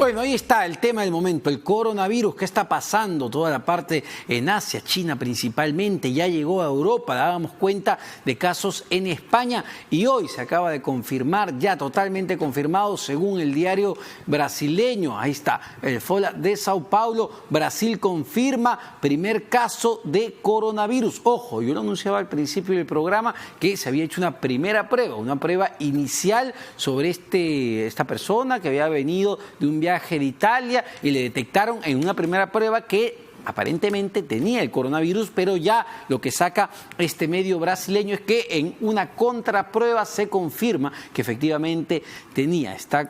Bueno, ahí está el tema del momento, el coronavirus. ¿Qué está pasando? Toda la parte en Asia, China principalmente, ya llegó a Europa. Dábamos cuenta de casos en España y hoy se acaba de confirmar, ya totalmente confirmado, según el diario brasileño. Ahí está, el Folha de Sao Paulo. Brasil confirma primer caso de coronavirus. Ojo, yo lo anunciaba al principio del programa que se había hecho una primera prueba, una prueba inicial sobre esta persona que había venido de un viaje de Italia y le detectaron en una primera prueba que aparentemente tenía el coronavirus, pero ya lo que saca este medio brasileño es que en una contraprueba se confirma que efectivamente está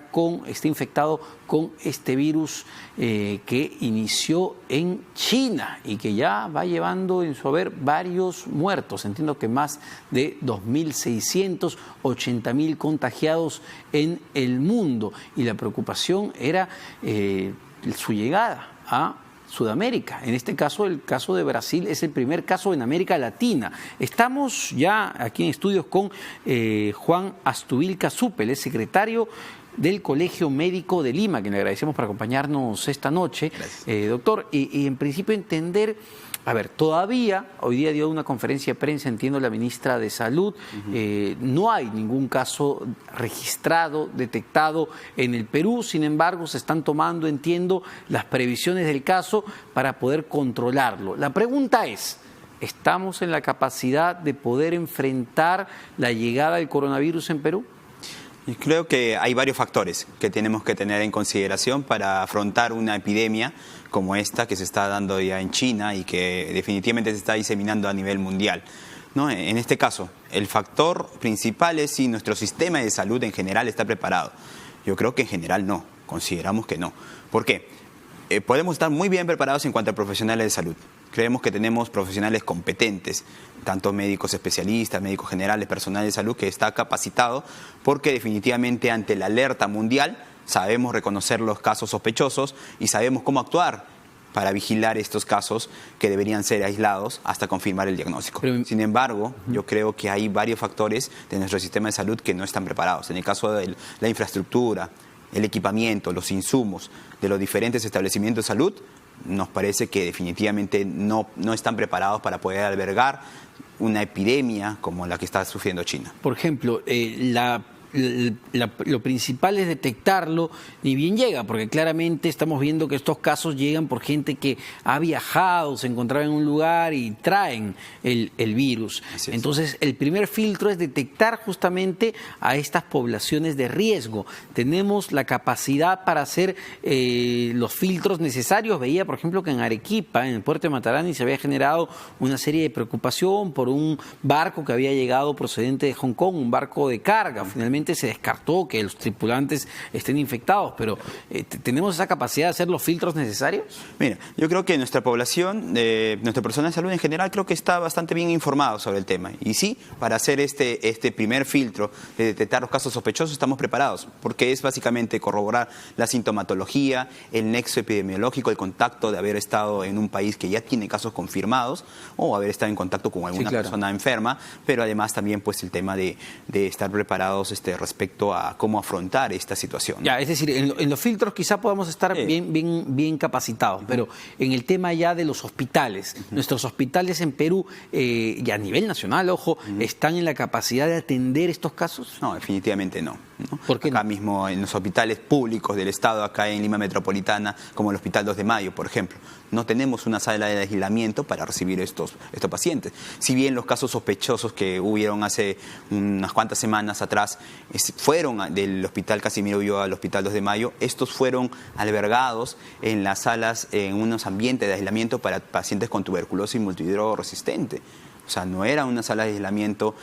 infectado con este virus que inició en China y que ya va llevando en su haber varios muertos. Entiendo que más de 2.600, 80.000 contagiados en el mundo. Y la preocupación era su llegada a Sudamérica. En este caso, el caso de Brasil es el primer caso en América Latina. Estamos ya aquí en estudios con Juan Astuvilca Supel, es secretario del Colegio Médico de Lima, que le agradecemos por acompañarnos esta noche. Doctor, y en principio entender, a ver, todavía, hoy día dio una conferencia de prensa, entiendo, la ministra de Salud, no hay ningún caso registrado, detectado en el Perú, sin embargo, se están tomando, entiendo, las previsiones del caso para poder controlarlo. La pregunta es, ¿estamos en la capacidad de poder enfrentar la llegada del coronavirus en Perú? Y creo que hay varios factores que tenemos que tener en consideración para afrontar una epidemia como esta que se está dando ya en China y que definitivamente se está diseminando a nivel mundial, ¿no? En este caso, el factor principal es si nuestro sistema de salud en general está preparado. Yo creo que en general no, consideramos que no. ¿Por qué? Podemos estar muy bien preparados en cuanto a profesionales de salud. Creemos que tenemos profesionales competentes, tanto médicos especialistas, médicos generales, personal de salud que está capacitado, porque definitivamente ante la alerta mundial sabemos reconocer los casos sospechosos y sabemos cómo actuar para vigilar estos casos que deberían ser aislados hasta confirmar el diagnóstico. Sin embargo, yo creo que hay varios factores de nuestro sistema de salud que no están preparados. En el caso de la infraestructura, el equipamiento, los insumos de los diferentes establecimientos de salud, nos parece que definitivamente no están preparados para poder albergar una epidemia como la que está sufriendo China. Por ejemplo, lo principal es detectarlo, ni bien llega, porque claramente estamos viendo que estos casos llegan por gente que ha viajado, se encontraba en un lugar y traen el virus. Entonces, el primer filtro es detectar justamente a estas poblaciones de riesgo. Tenemos la capacidad para hacer los filtros necesarios. Veía, por ejemplo, que en Arequipa, en el puerto de Matarani, se había generado una serie de preocupación por un barco que había llegado procedente de Hong Kong, un barco de carga. Finalmente se descartó que los tripulantes estén infectados, pero ¿tenemos esa capacidad de hacer los filtros necesarios? Mira, yo creo que nuestra población, nuestro personal de salud en general, creo que está bastante bien informado sobre el tema. Y sí, para hacer este primer filtro de detectar los casos sospechosos estamos preparados, porque es básicamente corroborar la sintomatología, el nexo epidemiológico, el contacto de haber estado en un país que ya tiene casos confirmados o haber estado en contacto con alguna persona enferma, pero además también pues el tema de estar preparados respecto a cómo afrontar esta situación. Ya, es decir, en los filtros quizá podamos estar bien capacitados, pero en el tema ya de los hospitales, nuestros hospitales en Perú y a nivel nacional, ojo, ¿están en la capacidad de atender estos casos? No, definitivamente no. ¿Por qué acá no? mismo en los hospitales públicos del Estado, acá en Lima Metropolitana, como el Hospital 2 de Mayo, por ejemplo, no tenemos una sala de aislamiento para recibir estos pacientes. Si bien los casos sospechosos que hubieron hace unas cuantas semanas atrás fueron del Hospital Casimiro Ulloa al Hospital 2 de Mayo, estos fueron albergados en las salas, en unos ambientes de aislamiento para pacientes con tuberculosis multidrogoresistente. O sea, no era una sala de aislamiento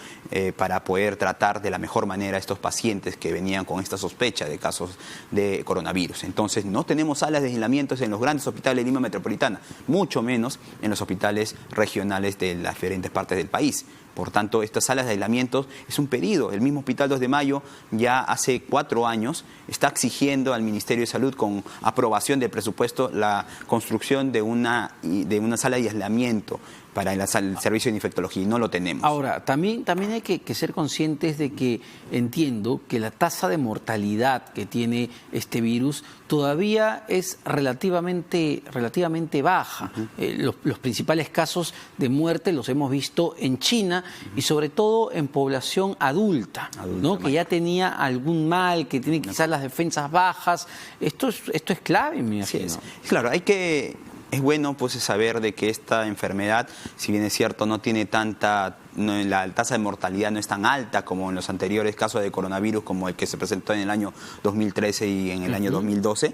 para poder tratar de la mejor manera a estos pacientes que venían con esta sospecha de casos de coronavirus. Entonces, no tenemos salas de aislamiento en los grandes hospitales de Lima Metropolitana, mucho menos en los hospitales regionales de las diferentes partes del país. Por tanto, estas salas de aislamiento es un pedido. El mismo Hospital 2 de Mayo ya hace 4 años está exigiendo al Ministerio de Salud, con aprobación del presupuesto, la construcción de una sala de aislamiento para el servicio de infectología, y no lo tenemos. Ahora, también hay que ser conscientes de que entiendo que la tasa de mortalidad que tiene este virus todavía es relativamente baja. Los principales casos de muerte los hemos visto en China y sobre todo en población adulta, ¿no? Que ya tenía algún mal, que tiene quizás las defensas bajas. Esto es clave, me imagino. Sí, claro, es bueno pues saber de que esta enfermedad, si bien es cierto, no tiene la tasa de mortalidad no es tan alta como en los anteriores casos de coronavirus, como el que se presentó en el año 2013 y en el año 2012.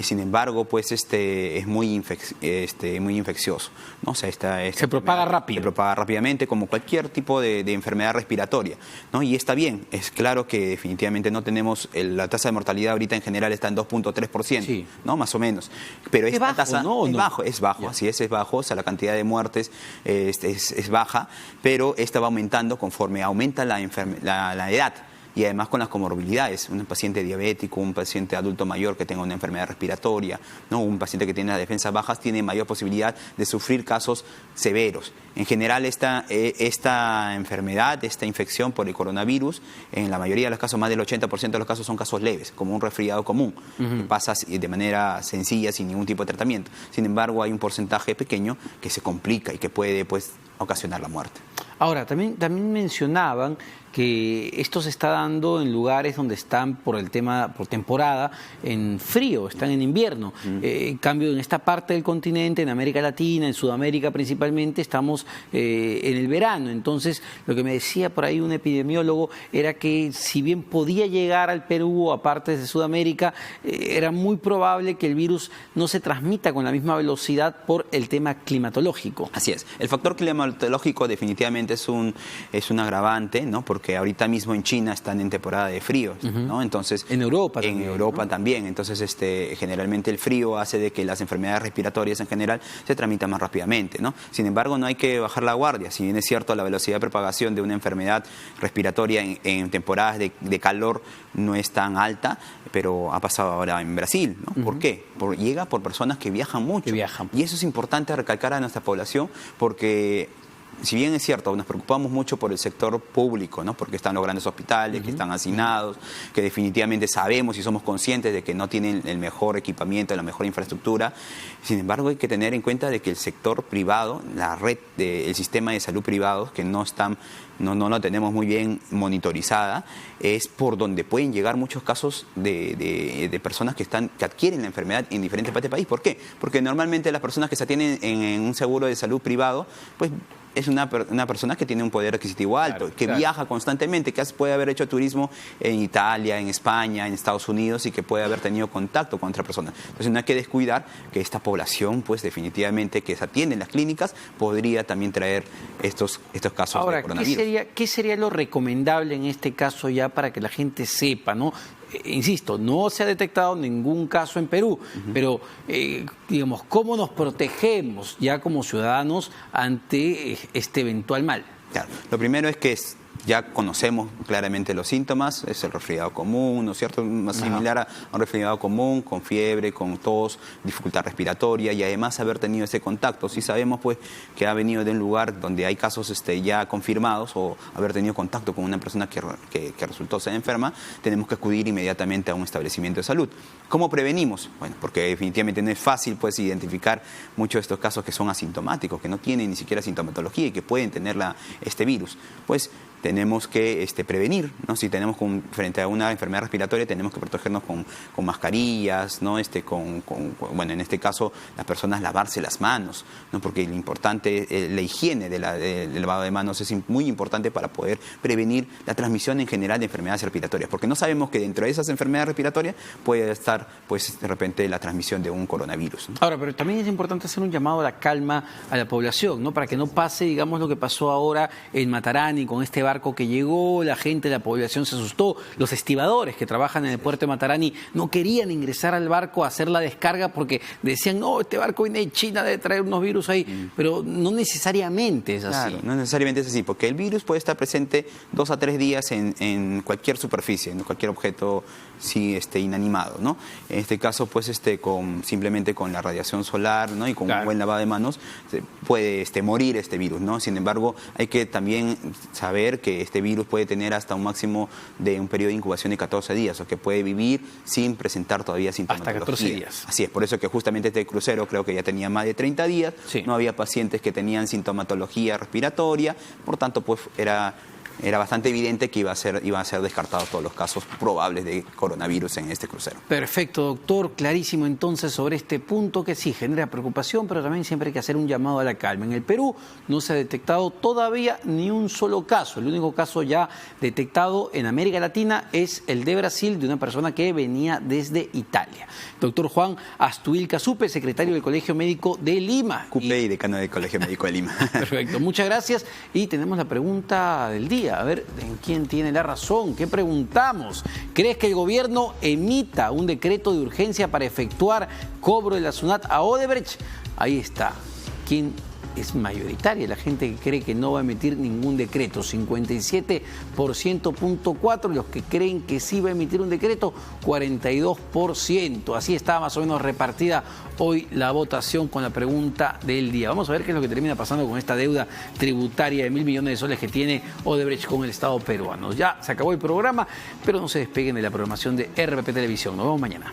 Sin embargo, pues es muy infeccioso, ¿no? O sea, se propaga rápido. Se propaga rápidamente, como cualquier tipo de enfermedad respiratoria, ¿no? Y está bien, es claro que definitivamente no tenemos, la tasa de mortalidad ahorita en general está en 2.3%, sí, ¿no? Más o menos. Pero esta bajo, tasa ¿no? es bajo, yeah. Así es bajo, o sea, la cantidad de muertes es baja, pero esta va aumentando conforme aumenta la edad. Y además con las comorbilidades, un paciente diabético, un paciente adulto mayor que tenga una enfermedad respiratoria, ¿no? Un paciente que tiene las defensas bajas tiene mayor posibilidad de sufrir casos severos. En general esta enfermedad, esta infección por el coronavirus, en la mayoría de los casos, más del 80% de los casos son casos leves, como un resfriado común, que pasa de manera sencilla sin ningún tipo de tratamiento. Sin embargo, hay un porcentaje pequeño que se complica y que puede ocasionar la muerte. Ahora, también mencionaban que esto se está dando en lugares donde están por temporada en frío, están en invierno. En cambio, en esta parte del continente, en América Latina, en Sudamérica principalmente, estamos en el verano. Entonces, lo que me decía por ahí un epidemiólogo era que si bien podía llegar al Perú o a partes de Sudamérica, era muy probable que el virus no se transmita con la misma velocidad por el tema climatológico. Así es. El factor climatológico definitivamente es un agravante, ¿no? Porque ahorita mismo en China están en temporada de frío, ¿no? Entonces, en Europa también. En Europa también. Entonces, generalmente el frío hace de que las enfermedades respiratorias en general se transmitan más rápidamente, ¿no? Sin embargo, no hay que bajar la guardia. Si bien es cierto, la velocidad de propagación de una enfermedad respiratoria en temporadas de calor no es tan alta, pero ha pasado ahora en Brasil, ¿no? ¿Por qué? Llega por personas que viajan mucho. Y eso es importante recalcar a nuestra población, porque si bien es cierto, nos preocupamos mucho por el sector público, ¿no? Porque están los grandes hospitales, que están hacinados, que definitivamente sabemos y somos conscientes de que no tienen el mejor equipamiento, la mejor infraestructura. Sin embargo, hay que tener en cuenta de que el sector privado, la red el sistema de salud privados, que no lo tenemos muy bien monitorizada, es por donde pueden llegar muchos casos de personas que adquieren la enfermedad en diferentes partes del país. ¿Por qué? Porque normalmente las personas que se atienden en un seguro de salud privado, pues es una persona que tiene un poder adquisitivo alto, viaja constantemente, que puede haber hecho turismo en Italia, en España, en Estados Unidos, y que puede haber tenido contacto con otra persona. Entonces no hay que descuidar que esta población, pues definitivamente que se atiende en las clínicas, podría también traer estos casos de coronavirus. ¿Qué sería lo recomendable en este caso ya para que la gente sepa, ¿no? Insisto, no se ha detectado ningún caso en Perú, pero digamos, ¿cómo nos protegemos ya como ciudadanos ante este eventual mal? Claro, lo primero es que ya conocemos claramente los síntomas, es el resfriado común, ¿no es cierto? Más similar a un resfriado común, con fiebre, con tos, dificultad respiratoria, y además haber tenido ese contacto. Si sabemos pues que ha venido de un lugar donde hay casos ya confirmados, o haber tenido contacto con una persona que resultó ser enferma, tenemos que acudir inmediatamente a un establecimiento de salud. ¿Cómo prevenimos? Bueno, porque definitivamente no es fácil pues identificar muchos de estos casos que son asintomáticos, que no tienen ni siquiera sintomatología y que pueden tener este virus. Pues tenemos que prevenir, ¿no? Si tenemos frente a una enfermedad respiratoria, tenemos que protegernos con mascarillas, ¿no? Bueno, en este caso, las personas lavarse las manos, ¿no? Porque lo importante, la higiene del lavado de manos es muy importante para poder prevenir la transmisión en general de enfermedades respiratorias, porque no sabemos que dentro de esas enfermedades respiratorias puede estar, pues, de repente, la transmisión de un coronavirus, ¿no? Ahora, pero también es importante hacer un llamado a la calma a la población, ¿no? Para que no pase, digamos, lo que pasó ahora en Matarani con este barco que llegó, la gente, la población se asustó, los estibadores que trabajan en el puerto de Matarani no querían ingresar al barco a hacer la descarga porque decían, no, este barco viene de China, debe traer unos virus ahí, pero no necesariamente es así. Claro, no necesariamente es así, porque el virus puede estar presente 2 a 3 días en cualquier superficie, en cualquier objeto inanimado, ¿no? En este caso, pues simplemente con la radiación solar, ¿no? Y con un buen lavado de manos puede morir este virus, ¿no? Sin embargo, hay que también saber que este virus puede tener hasta un máximo de un periodo de incubación de 14 días, o que puede vivir sin presentar todavía sintomatología. Hasta 14 días. Así es, por eso que justamente este crucero creo que ya tenía más de 30 días, no había pacientes que tenían sintomatología respiratoria, por tanto, pues era bastante evidente que iban a ser descartados todos los casos probables de coronavirus en este crucero. Perfecto, doctor. Clarísimo entonces sobre este punto que sí genera preocupación, pero también siempre hay que hacer un llamado a la calma. En el Perú no se ha detectado todavía ni un solo caso. El único caso ya detectado en América Latina es el de Brasil, de una persona que venía desde Italia. Doctor Juan Astuil Casupe, secretario del Colegio Médico de Lima. CUPE y decano del Colegio Médico de Lima. Perfecto, muchas gracias. Y tenemos la pregunta del día. A ver, ¿en quién tiene la razón? ¿Qué preguntamos? ¿Crees que el gobierno emita un decreto de urgencia para efectuar cobro de la SUNAT a Odebrecht? Ahí está. ¿Quién es mayoritaria? La gente que cree que no va a emitir ningún decreto. 57%.4%. Los que creen que sí va a emitir un decreto, 42%. Así está más o menos repartida hoy la votación con la pregunta del día. Vamos a ver qué es lo que termina pasando con esta deuda tributaria de 1.000 millones de soles que tiene Odebrecht con el Estado peruano. Ya se acabó el programa, pero no se despeguen de la programación de RPP Televisión. Nos vemos mañana.